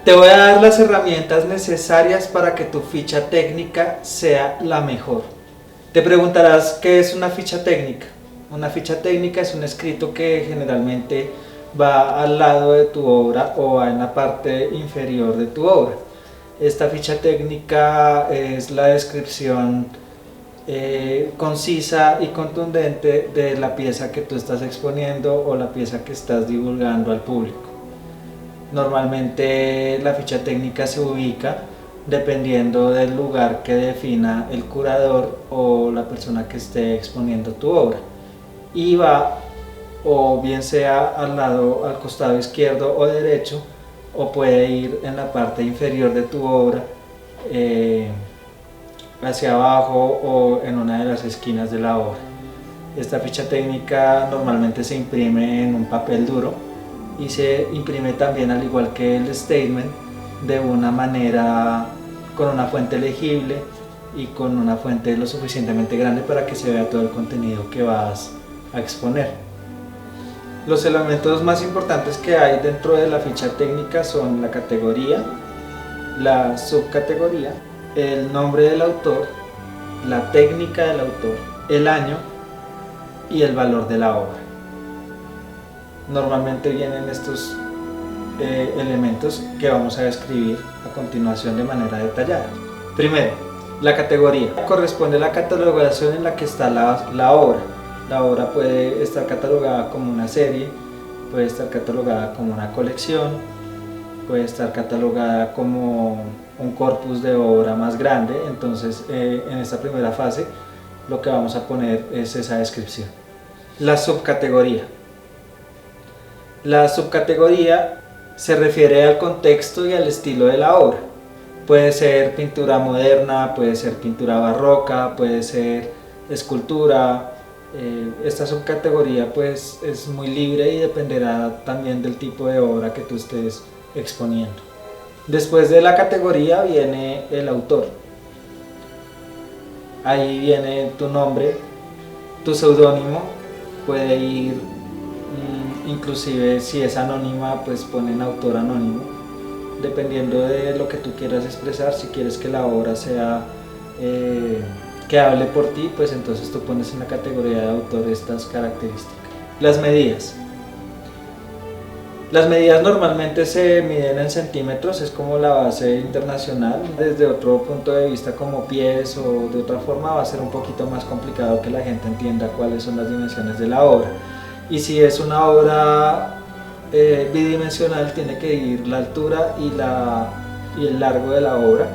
Te voy a dar las herramientas necesarias para que tu ficha técnica sea la mejor. Te preguntarás, ¿qué es una ficha técnica? Una ficha técnica es un escrito que generalmente va al lado de tu obra o va en la parte inferior de tu obra. Esta ficha técnica es la descripción concisa y contundente de la pieza que tú estás exponiendo o la pieza que estás divulgando al público. Normalmente la ficha técnica se ubica dependiendo del lugar que defina el curador o la persona que esté exponiendo tu obra, y va o bien sea al costado izquierdo o derecho, o puede ir en la parte inferior de tu obra, hacia abajo o en una de las esquinas de la obra. Esta ficha técnica normalmente se imprime en un papel duro y se imprime también, al igual que el statement, de una manera con una fuente legible y con una fuente lo suficientemente grande para que se vea todo el contenido que vas a exponer. Los elementos más importantes que hay dentro de la ficha técnica son la categoría, la subcategoría, el nombre del autor, la técnica del autor, el año y el valor de la obra. Normalmente vienen estos elementos que vamos a describir a continuación de manera detallada. Primero, la categoría. Corresponde a la catalogación en la que está la obra. La obra puede estar catalogada como una serie, puede estar catalogada como una colección, puede estar catalogada como un corpus de obra más grande. Entonces, en esta primera fase, lo que vamos a poner es esa descripción. La subcategoría. La subcategoría se refiere al contexto y al estilo de la obra. Puede ser pintura moderna, puede ser pintura barroca, puede ser escultura. Esta subcategoría pues es muy libre y dependerá también del tipo de obra que tú estés exponiendo. Después de la categoría viene el autor. Ahí viene tu nombre, tu seudónimo, puede ir, inclusive si es anónima pues ponen autor anónimo, dependiendo de lo que tú quieras expresar. Si quieres que la obra sea que hable por ti, pues entonces tú pones en la categoría de autor estas características. Las medidas. Las medidas normalmente se miden en centímetros, es como la base internacional. Desde otro punto de vista, como pies o de otra forma, va a ser un poquito más complicado que la gente entienda cuáles son las dimensiones de la obra. Y si es una obra bidimensional, tiene que ir la altura y el largo de la obra.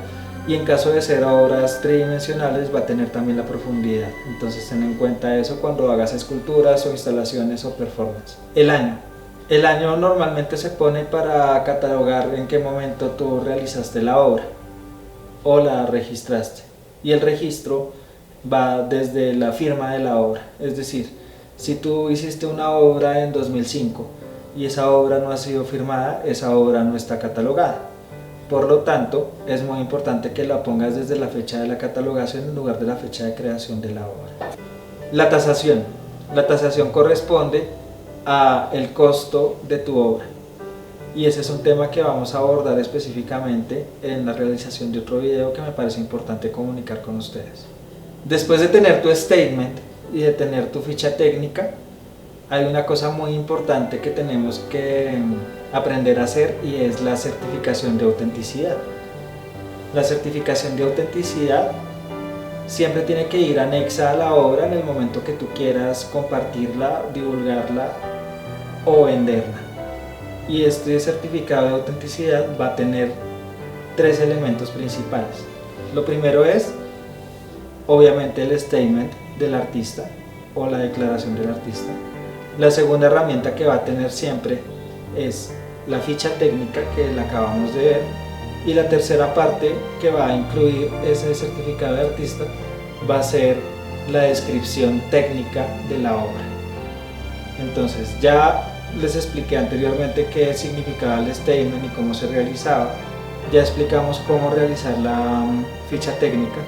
Y en caso de ser obras tridimensionales, va a tener también la profundidad. Entonces ten en cuenta eso cuando hagas esculturas o instalaciones o performance. El año. El año normalmente se pone para catalogar en qué momento tú realizaste la obra o la registraste. Y el registro va desde la firma de la obra. Es decir, si tú hiciste una obra en 2005 y esa obra no ha sido firmada, esa obra no está catalogada. Por lo tanto, es muy importante que la pongas desde la fecha de la catalogación en lugar de la fecha de creación de la obra. La tasación. La tasación corresponde a el costo de tu obra, y ese es un tema que vamos a abordar específicamente en la realización de otro video que me parece importante comunicar con ustedes. Después de tener tu statement y de tener tu ficha técnica, hay una cosa muy importante que tenemos que aprender a hacer, y es la certificación de autenticidad. La certificación de autenticidad siempre tiene que ir anexa a la obra en el momento que tú quieras compartirla, divulgarla o venderla. Y este certificado de autenticidad va a tener tres elementos principales. Lo primero es, obviamente, el statement del artista o la declaración del artista. La segunda herramienta que va a tener siempre es la ficha técnica, que la acabamos de ver. Y la tercera parte que va a incluir ese certificado de artista va a ser la descripción técnica de la obra. Entonces, ya les expliqué anteriormente qué significaba el statement y cómo se realizaba. Ya explicamos cómo realizar la ficha técnica.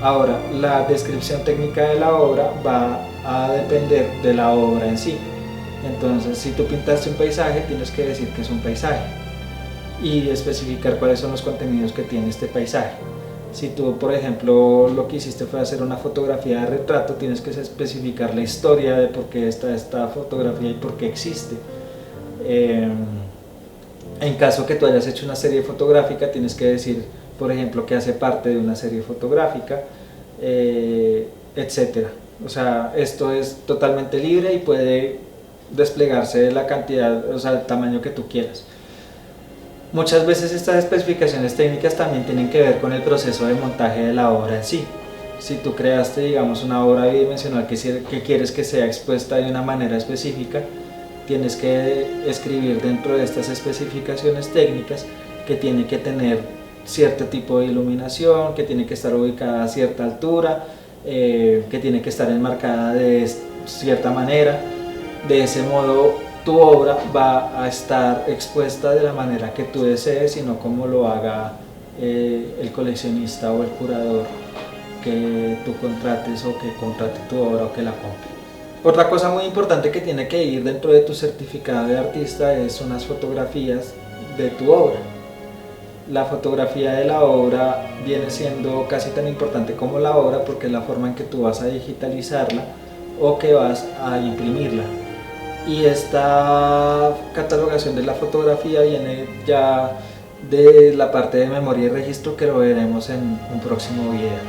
Ahora, la descripción técnica de la obra va a depender de la obra en sí. Entonces, si tú pintaste un paisaje, tienes que decir que es un paisaje. y especificar cuáles son los contenidos que tiene este paisaje. Si tú, por ejemplo, lo que hiciste fue hacer una fotografía de retrato, tienes que especificar la historia de por qué está esta fotografía y por qué existe. En caso que tú hayas hecho una serie fotográfica, tienes que decir, por ejemplo, que hace parte de una serie fotográfica, etcétera. O sea, esto es totalmente libre y puede desplegarse de la cantidad, o sea, el tamaño que tú quieras. Muchas veces estas especificaciones técnicas también tienen que ver con el proceso de montaje de la obra en sí. Si tú creaste, digamos, una obra bidimensional que quieres que sea expuesta de una manera específica, tienes que escribir dentro de estas especificaciones técnicas que tiene que tener cierto tipo de iluminación, que tiene que estar ubicada a cierta altura, que tiene que estar enmarcada de cierta manera. De ese modo tu obra va a estar expuesta de la manera que tú desees y no como lo haga el coleccionista o el curador que tú contrates o que contrate tu obra o que la compre. Otra cosa muy importante que tiene que ir dentro de tu certificado de artista son las fotografías de tu obra. La fotografía de la obra viene siendo casi tan importante como la obra porque es la forma en que tú vas a digitalizarla o que vas a imprimirla. Y esta catalogación de la fotografía viene ya de la parte de memoria y registro, que lo veremos en un próximo video.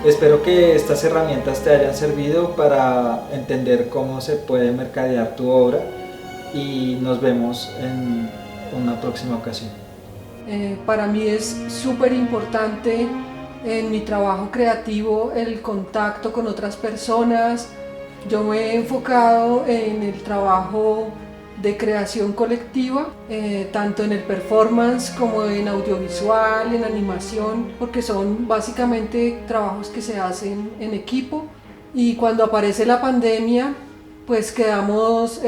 Espero que estas herramientas te hayan servido para entender cómo se puede mercadear tu obra y nos vemos en una próxima ocasión. Para mí es súper importante en mi trabajo creativo el contacto con otras personas. Yo me he enfocado en el trabajo de creación colectiva, tanto en el performance como en audiovisual, en animación, porque son básicamente trabajos que se hacen en equipo. Y cuando aparece la pandemia, pues quedamos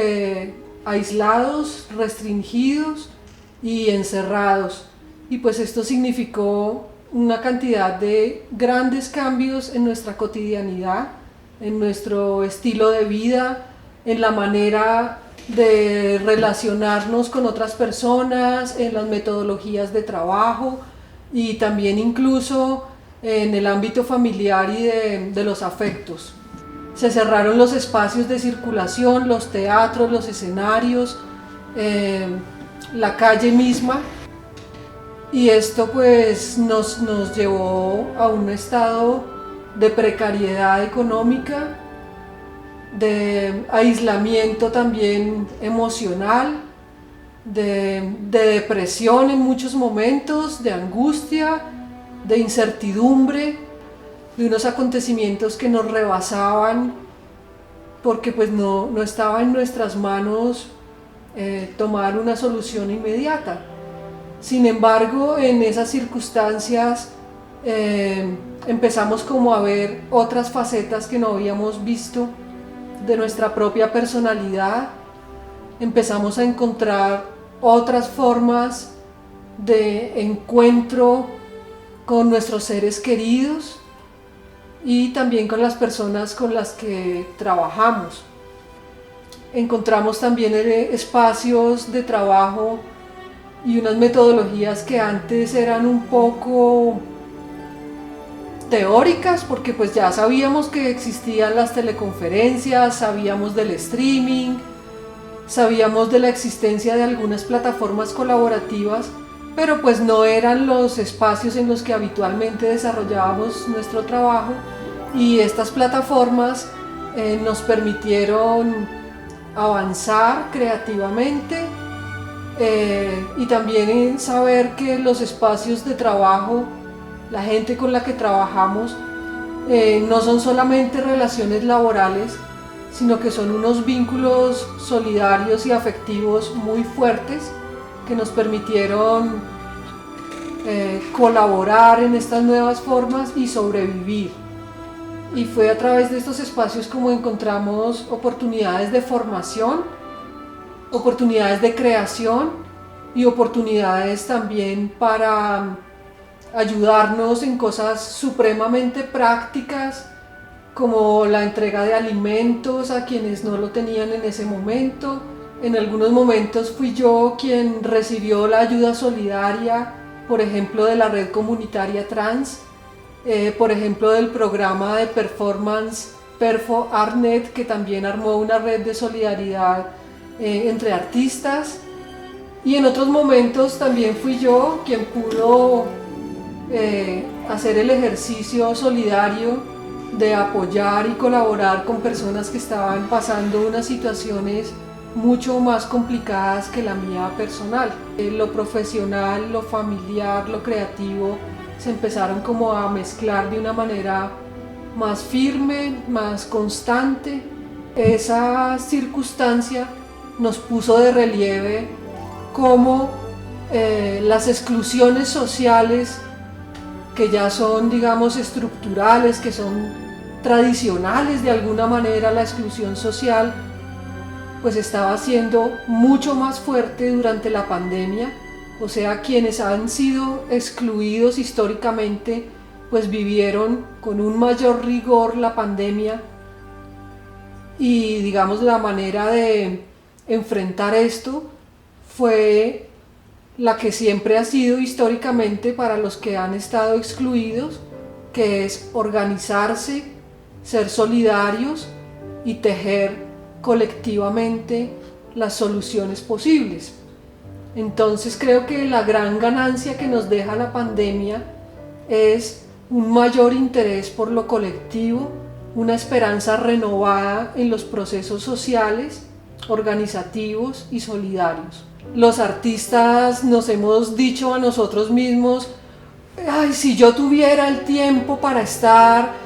aislados, restringidos y encerrados. Y pues esto significó una cantidad de grandes cambios en nuestra cotidianidad, en nuestro estilo de vida, en la manera de relacionarnos con otras personas, en las metodologías de trabajo y también incluso en el ámbito familiar y de los afectos. Se cerraron los espacios de circulación, los teatros, los escenarios, la calle misma, y esto pues nos llevó a un estado de precariedad económica, de aislamiento también emocional, de depresión en muchos momentos, de angustia, de incertidumbre, de unos acontecimientos que nos rebasaban porque pues no estaba en nuestras manos tomar una solución inmediata. Sin embargo, en esas circunstancias empezamos como a ver otras facetas que no habíamos visto de nuestra propia personalidad, empezamos a encontrar otras formas de encuentro con nuestros seres queridos y también con las personas con las que trabajamos. Encontramos también espacios de trabajo y unas metodologías que antes eran un poco teóricas, porque pues ya sabíamos que existían las teleconferencias, sabíamos del streaming, sabíamos de la existencia de algunas plataformas colaborativas, pero pues no eran los espacios en los que habitualmente desarrollábamos nuestro trabajo, y estas plataformas nos permitieron avanzar creativamente y también saber que los espacios de trabajo, la gente con la que trabajamos, no son solamente relaciones laborales, sino que son unos vínculos solidarios y afectivos muy fuertes que nos permitieron colaborar en estas nuevas formas y sobrevivir. Y fue a través de estos espacios como encontramos oportunidades de formación, oportunidades de creación y oportunidades también para ayudarnos en cosas supremamente prácticas, como la entrega de alimentos a quienes no lo tenían en ese momento, En algunos momentos fui yo quien recibió la ayuda solidaria, por ejemplo, de la red comunitaria trans, por ejemplo, del programa de performance Perfo Artnet, que también armó una red de solidaridad entre artistas. Y en otros momentos también fui yo quien pudo hacer el ejercicio solidario de apoyar y colaborar con personas que estaban pasando unas situaciones mucho más complicadas que la mía personal. Lo profesional, lo familiar, lo creativo se empezaron como a mezclar de una manera más firme, más constante. Esa circunstancia nos puso de relieve cómo las exclusiones sociales, que ya son, digamos, estructurales, que son tradicionales de alguna manera, la exclusión social, pues estaba siendo mucho más fuerte durante la pandemia. O sea, quienes han sido excluidos históricamente, pues vivieron con un mayor rigor la pandemia, y digamos la manera de enfrentar esto fue la que siempre ha sido históricamente para los que han estado excluidos, que es organizarse, ser solidarios y tejer colectivamente las soluciones posibles. Entonces creo que la gran ganancia que nos deja la pandemia es un mayor interés por lo colectivo, una esperanza renovada en los procesos sociales, organizativos y solidarios. Los artistas nos hemos dicho a nosotros mismos: ay, si yo tuviera el tiempo para estar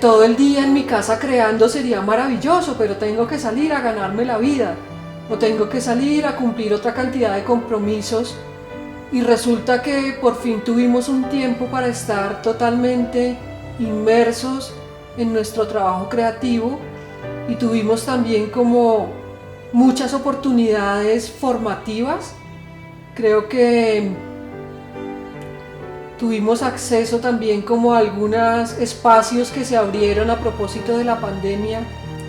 todo el día en mi casa creando sería maravilloso, pero tengo que salir a ganarme la vida, o tengo que salir a cumplir otra cantidad de compromisos. Y resulta que por fin tuvimos un tiempo para estar totalmente inmersos en nuestro trabajo creativo, y tuvimos también como muchas oportunidades formativas. Creo que tuvimos acceso también como a algunos espacios que se abrieron a propósito de la pandemia.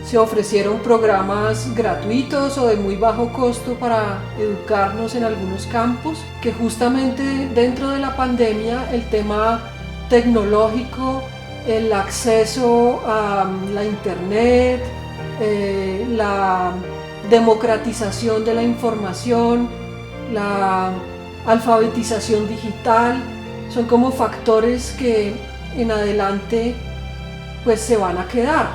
Se ofrecieron programas gratuitos o de muy bajo costo para educarnos en algunos campos, que justamente dentro de la pandemia el tema tecnológico, el acceso a la internet, la democratización de la información, la alfabetización digital, son como factores que en adelante pues se van a quedar.